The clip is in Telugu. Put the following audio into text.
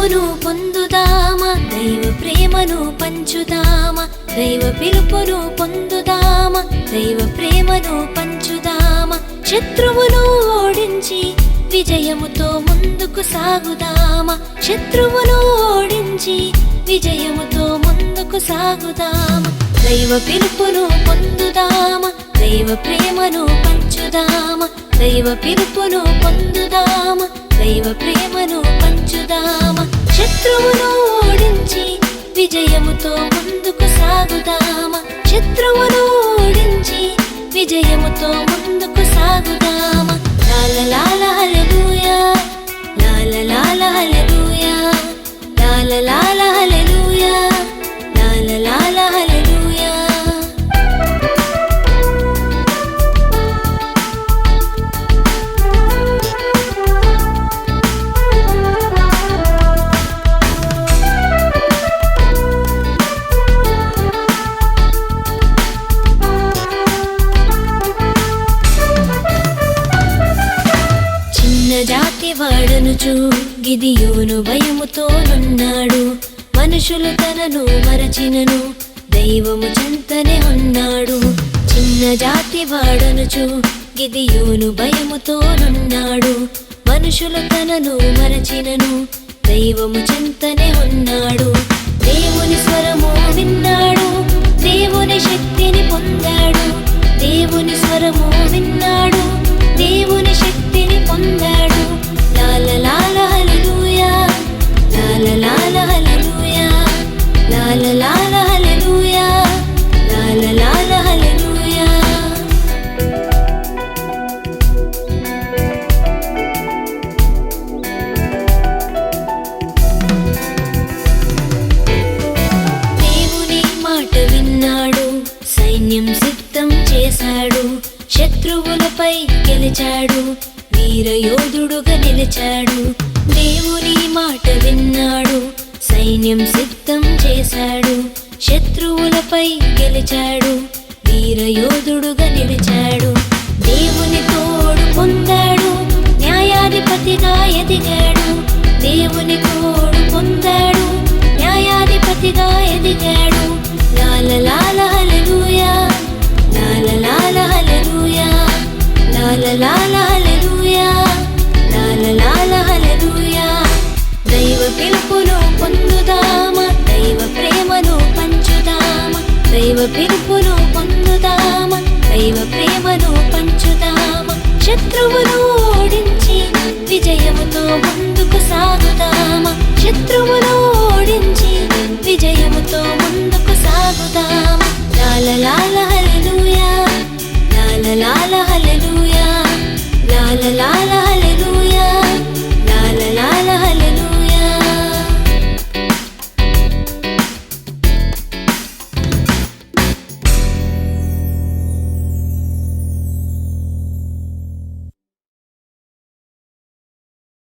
పిలుపును పొందుదామా, దైవ ప్రేమను పంచుదామా. దైవ పిలుపును పొందుదామా, దైవ ప్రేమను పంచుదామా. శత్రువును ఓడించి విజయముతో ముందుకు సాగుదామా. శత్రువును ఓడించి విజయముతో ముందుకు సాగుదామా. దైవ పిలుపును పొందుదామా, దైవ ప్రేమను పంచుదామా. దైవ పిలుపును పొందుదామా, దైవ ప్రేమను పంచుదామా. శత్రువును ఓడించి విజయముతో ముందుకు సాగుదామా. శత్రువును ఓడించి విజయముతో ముందుకు సాగుదామా. లాల లాల హల్లెలూయా, లాల లాల హల్లెలూయా, లాల లాల హల్లెలూయా, లాల లాల హల్లెలూయా. జాతి వాడనుచు గిదియోను భయముతోనున్నాడు. మనుషులు తనను మరచినను దైవము చెంతనే ఉన్నాడు. చిన్న జాతి వాడనుచు గిదియోను భయముతోనున్నాడు. మనుషులు తనను మరచినను దైవము చెంతనే ఉన్నాడు. దేవుని స్వరము విన్నాడు, దేవుని శక్తిని పొందాడు. దేవుని స్వరము విన్నాడు, దేవుని శక్తిని పొందాడు. లాల లాల హల్లెలూయా, లాల లాల హల్లెలూయా, లాల లాల హల్లెలూయా, లాల లాల హల్లెలూయా. దేవుని మాట విన్నాడు, సైన్యం సిద్ధం చేశాడు. శత్రువులపై గెలిచాడు, వీరయోధుడుగా నిలిచాడు. దేవుని మాట విన్నాడు, సైన్యం సిద్ధం చేశాడు. శత్రువులపై గెలిచాడు, వీరయోధుడుగా నిలిచాడు. దేవుని తోడు పొందాడు, న్యాయాధిపతిగా ఎదిగాడు. దేవుని తోడు పొందాడు, న్యాయాధిపతిగా ఎదిగాడు. లాల లాల హల్లెలూయా, లాల లాల హల్లెలూయా, లాల లాల హల్లెలూయా, లాల లాల హల్లెలూయా. దైవ పిలుపును పొందుదామా, దైవ ప్రేమను పంచుదామా. దైవ పిలుపును పొందుదామా, దైవ ప్రేమను పంచుదామా. శత్రువును ఓడించి విజయముతో ముందుకు సాగుదామా. శత్రువును